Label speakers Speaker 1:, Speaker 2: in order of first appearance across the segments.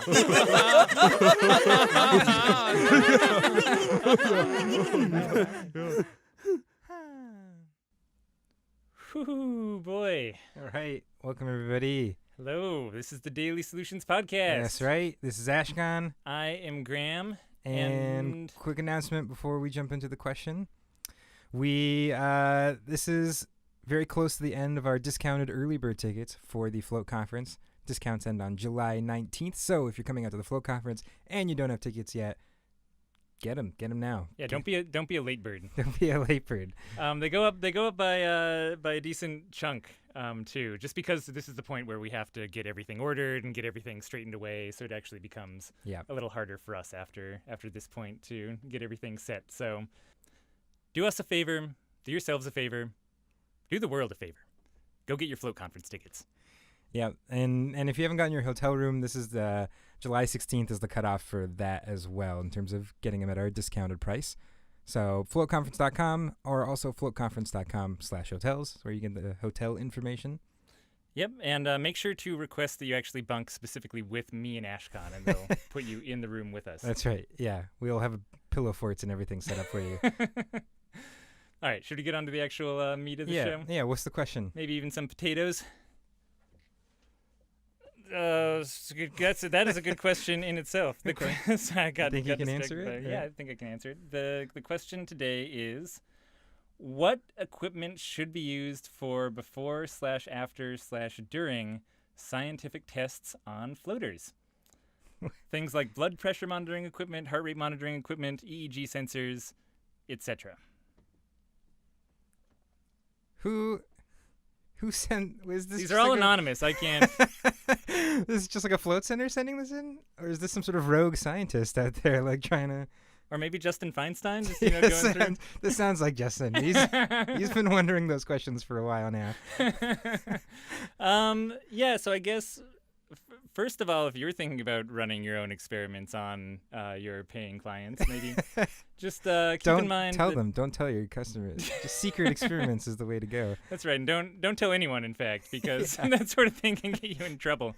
Speaker 1: Whoo, boy.
Speaker 2: All right. Welcome, everybody.
Speaker 1: Hello, this is the Daily Solutions Podcast.
Speaker 2: That's right. This is Ashkahn.
Speaker 1: I am Graham.
Speaker 2: And quick announcement before we jump into the question. This is very close to the end of our discounted early bird tickets for the Float Conference. Discounts end on July 19th. So if you're coming out to the Float Conference and you don't have tickets yet, get them now.
Speaker 1: Yeah, don't be a late bird.
Speaker 2: Don't be a late bird.
Speaker 1: They go up by a decent chunk too, just because this is the point where we have to get everything ordered and get everything straightened away, so it actually becomes a little harder for us after this point to get everything set. So do us a favor, do yourselves a favor, do the world a favor. Go get your Float Conference tickets.
Speaker 2: Yeah, and if you haven't gotten your hotel room, this is the July 16th is the cutoff for that as well in terms of getting them at our discounted price. So floatconference.com or also floatconference.com/hotels where you get the hotel information.
Speaker 1: Yep, and make sure to request that you actually bunk specifically with me and Ashkahn, and they'll put you in the room with us.
Speaker 2: That's right. Yeah, we'll have pillow forts and everything set up for you.
Speaker 1: All right, should we get on to the actual meat of the show?
Speaker 2: Yeah, what's the question?
Speaker 1: Maybe even some potatoes? That is a good question in itself.
Speaker 2: I think you can answer it?
Speaker 1: Yeah, I think I can answer it. The question today is, what equipment should be used for before/after/during scientific tests on floaters? Things like blood pressure monitoring equipment, heart rate monitoring equipment, EEG sensors, etc.
Speaker 2: Who sent? Was this?
Speaker 1: These are all anonymous. I can't.
Speaker 2: This is just like a float center sending this in, or is this some sort of rogue scientist out there, like trying to?
Speaker 1: Or maybe Justin Feinstein. Just, going through.
Speaker 2: This sounds like Justin. He's been wondering those questions for a while now.
Speaker 1: Yeah. So I guess. First of all, if you're thinking about running your own experiments on your paying clients, maybe just keep in mind.
Speaker 2: Don't tell your customers. Just secret experiments is the way to go.
Speaker 1: That's right, and don't tell anyone, in fact, because that sort of thing can get you in trouble.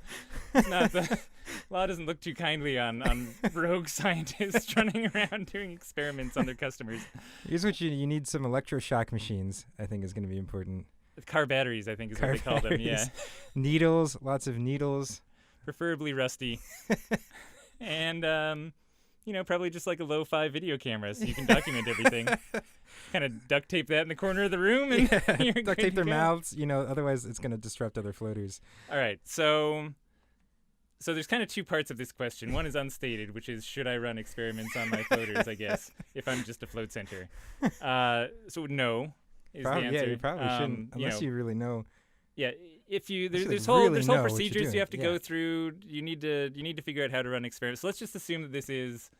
Speaker 1: It's not the law doesn't look too kindly on rogue scientists running around doing experiments on their customers.
Speaker 2: Here's what you need: some electroshock machines. I think is going to be important.
Speaker 1: Car batteries, I think, is what they call them. Yeah.
Speaker 2: Needles, lots of needles.
Speaker 1: Preferably rusty. And, probably just like a lo-fi video camera so you can document everything. Kind of duct tape that in the corner of the room. And
Speaker 2: duct tape their mouths, otherwise it's going to disrupt other floaters.
Speaker 1: All right, so there's kind of two parts of this question. One is unstated, which is, should I run experiments on my floaters, I guess, if I'm just a float center? So no is the answer.
Speaker 2: Yeah, you probably shouldn't, unless you really know.
Speaker 1: Yeah, there's whole procedures you have to go through. You need to figure out how to run experiments. So let's just assume that this is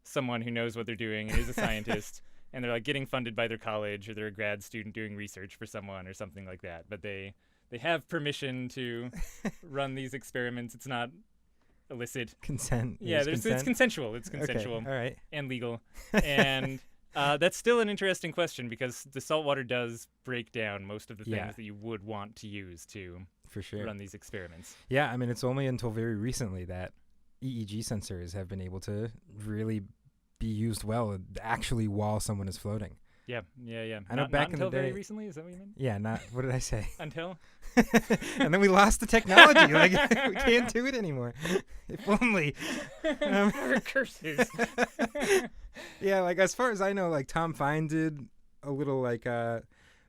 Speaker 1: someone who knows what they're doing and is a scientist, and they're like getting funded by their college, or they're a grad student doing research for someone or something like that. But they have permission to run these experiments. It's not illicit.
Speaker 2: Consent.
Speaker 1: Yeah, it's consensual. It's consensual.
Speaker 2: Okay, all right.
Speaker 1: And legal. And that's still an interesting question because the saltwater does break down most of the things that you would want to use to run these experiments.
Speaker 2: Yeah, I mean, it's only until very recently that EEG sensors have been able to really be used well, actually, while someone is floating.
Speaker 1: Yeah.
Speaker 2: I know back in the day.
Speaker 1: Very recently, is that what you mean?
Speaker 2: Yeah, what did I say?
Speaker 1: Until?
Speaker 2: And then we lost the technology. Like, we can't do it anymore. If only.
Speaker 1: Curses.
Speaker 2: Yeah, like, as far as I know, like, Tom Fine did a little, like,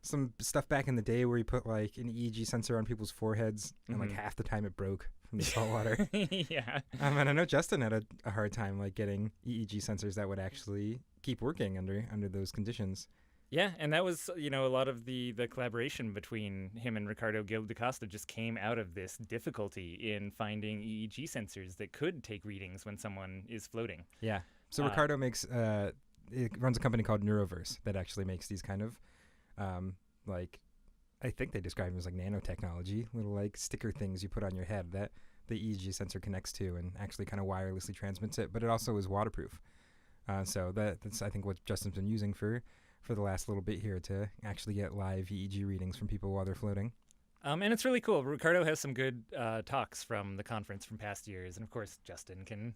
Speaker 2: some stuff back in the day where he put, like, an EEG sensor on people's foreheads, and, like, half the time it broke from the salt water.
Speaker 1: Yeah.
Speaker 2: And I know Justin had a hard time, like, getting EEG sensors that would actually keep working under those conditions.
Speaker 1: Yeah, and that was, a lot of the collaboration between him and Ricardo Gil da Costa just came out of this difficulty in finding EEG sensors that could take readings when someone is floating.
Speaker 2: Yeah. So Ricardo it runs a company called Neuroverse that actually makes these kind of, I think they describe them as like nanotechnology, little like sticker things you put on your head that the EEG sensor connects to and actually kind of wirelessly transmits it. But it also is waterproof. So that's, I think, what Justin's been using for the last little bit here to actually get live EEG readings from people while they're floating.
Speaker 1: And it's really cool. Ricardo has some good talks from the conference from past years. And of course, Justin can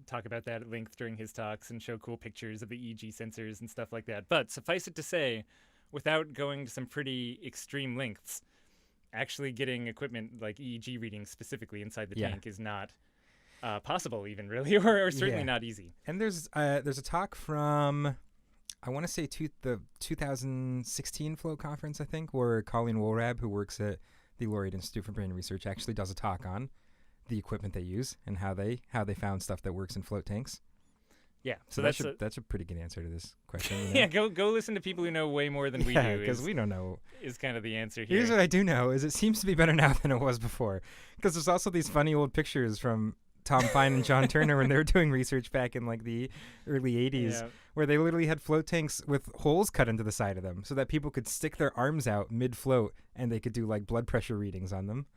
Speaker 1: talk about that at length during his talks and show cool pictures of the EEG sensors and stuff like that. But suffice it to say, without going to some pretty extreme lengths, actually getting equipment like EEG readings specifically inside the tank is not possible even, really, or certainly not easy.
Speaker 2: And there's a talk from, I want to say the 2016 Float Conference, I think, where Colleen Woolrab, who works at the Laureate Institute for Brain Research, actually does a talk on the equipment they use and how they found stuff that works in float tanks.
Speaker 1: Yeah,
Speaker 2: so that's a pretty good answer to this question. You know?
Speaker 1: Yeah, go listen to people who know way more than we do.
Speaker 2: Because we don't know.
Speaker 1: Is kind of the answer here.
Speaker 2: Here's what I do know: is it seems to be better now than it was before. Because there's also these funny old pictures from Tom Fine and John Turner when they were doing research back in like the early 80s, where they literally had float tanks with holes cut into the side of them so that people could stick their arms out mid-float and they could do like blood pressure readings on them.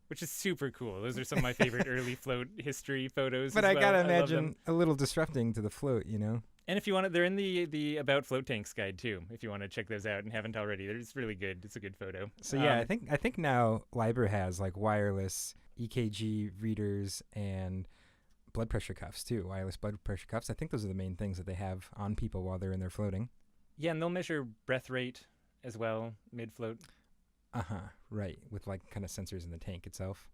Speaker 1: Which is super cool. Those are some of my favorite early float history photos.
Speaker 2: But I gotta imagine a little disrupting to the float, you know?
Speaker 1: And if you want to, they're in the About Float Tanks guide too, if you want to check those out and haven't already. It's really good. It's a good photo.
Speaker 2: So I think now Liber has like wireless EKG readers and blood pressure cuffs too. Wireless blood pressure cuffs. I think those are the main things that they have on people while they're in there floating.
Speaker 1: Yeah, and they'll measure breath rate as well mid-float.
Speaker 2: Right, with like kind of sensors in the tank itself.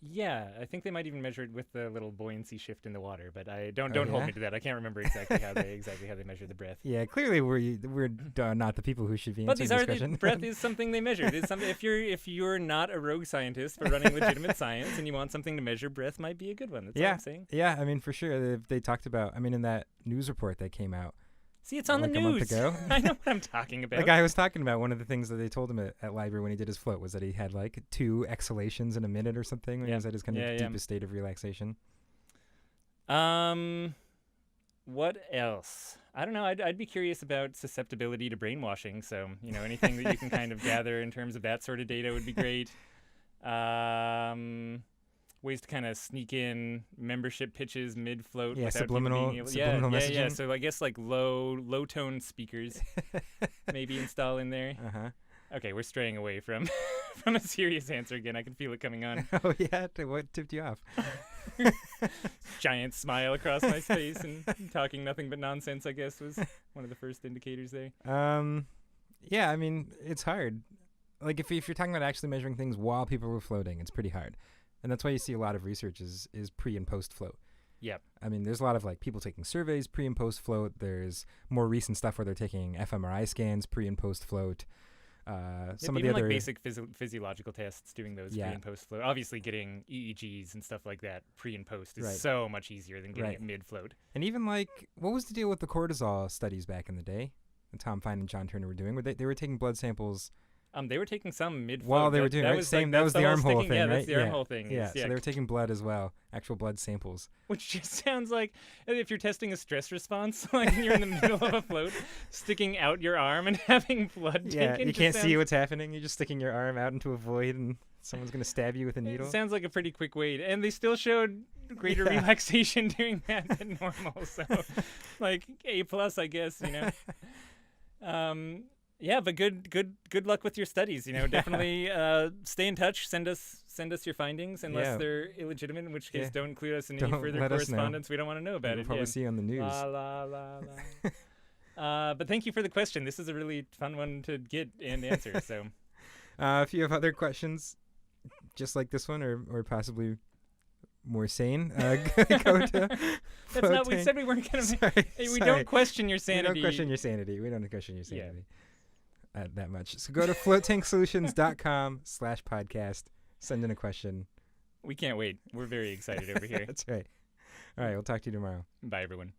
Speaker 1: Yeah, I think they might even measure it with the little buoyancy shift in the water, but I don't hold me to that. I can't remember exactly how they measure the breath.
Speaker 2: Yeah, clearly we're not the people who should be answering this question.
Speaker 1: But breath is something they measure. It's something if you're not a rogue scientist but running legitimate science and you want something to measure, breath might be a good one. That's all I'm saying.
Speaker 2: Yeah, I mean for sure. They talked about. I mean in that news report that came out.
Speaker 1: See, it's on the news.
Speaker 2: A month ago.
Speaker 1: I know what I'm talking about.
Speaker 2: The guy was talking about one of the things that they told him at Library when he did his float was that he had like 2 exhalations in a minute or something when he was at his kind of deepest state of relaxation.
Speaker 1: What else? I don't know. I'd be curious about susceptibility to brainwashing. So, anything that you can kind of gather in terms of that sort of data would be great. Ways to kind of sneak in membership pitches mid-float without
Speaker 2: subliminal,
Speaker 1: being able
Speaker 2: messaging.
Speaker 1: Yeah. So I guess like low tone speakers maybe install in there. Okay, we're straying away from a serious answer again. I can feel it coming on.
Speaker 2: Oh yeah, what tipped you off?
Speaker 1: Giant smile across my face and talking nothing but nonsense, I guess, was one of the first indicators there.
Speaker 2: Yeah, I mean it's hard. Like if you're talking about actually measuring things while people were floating, it's pretty hard. And that's why you see a lot of research is pre and post float.
Speaker 1: Yep.
Speaker 2: I mean, there's a lot of like people taking surveys pre and post float. There's more recent stuff where they're taking fMRI scans pre and post float. Some of the other
Speaker 1: like basic physiological tests, doing those pre and post float. Obviously, getting EEGs and stuff like that pre and post is so much easier than getting it mid float.
Speaker 2: And even like, what was the deal with the cortisol studies back in the day that Tom Fine and John Turner were doing? Where they were taking blood samples.
Speaker 1: They were taking some mid-float.
Speaker 2: While they were doing that was the armhole thing, right?
Speaker 1: Yeah, that's the armhole thing.
Speaker 2: Yeah, so they were taking blood as well, actual blood samples.
Speaker 1: Which just sounds like if you're testing a stress response, like you're in the middle of a float, sticking out your arm and having blood taken.
Speaker 2: Yeah, you can't see what's happening. You're just sticking your arm out into a void and someone's going to stab you with a needle.
Speaker 1: It sounds like a pretty quick way. And they still showed greater relaxation doing that than normal. So, like, A+, I guess, Yeah, but good luck with your studies. Definitely stay in touch. Send us your findings, unless they're illegitimate, in which case don't include us in any further correspondence. We don't want to know about it.
Speaker 2: We'll probably see you on the news.
Speaker 1: La. But thank you for the question. This is a really fun one to get and answer. So,
Speaker 2: if you have other questions, just like this one, or possibly more sane, go to.
Speaker 1: That's not. We said we weren't gonna. We don't question your sanity.
Speaker 2: We don't question your sanity. Yeah. That much. So go to floatanksolutions.com/podcast. Send in a question.
Speaker 1: We can't wait. We're very excited over here.
Speaker 2: That's right. All right. We'll talk to you tomorrow.
Speaker 1: Bye, everyone.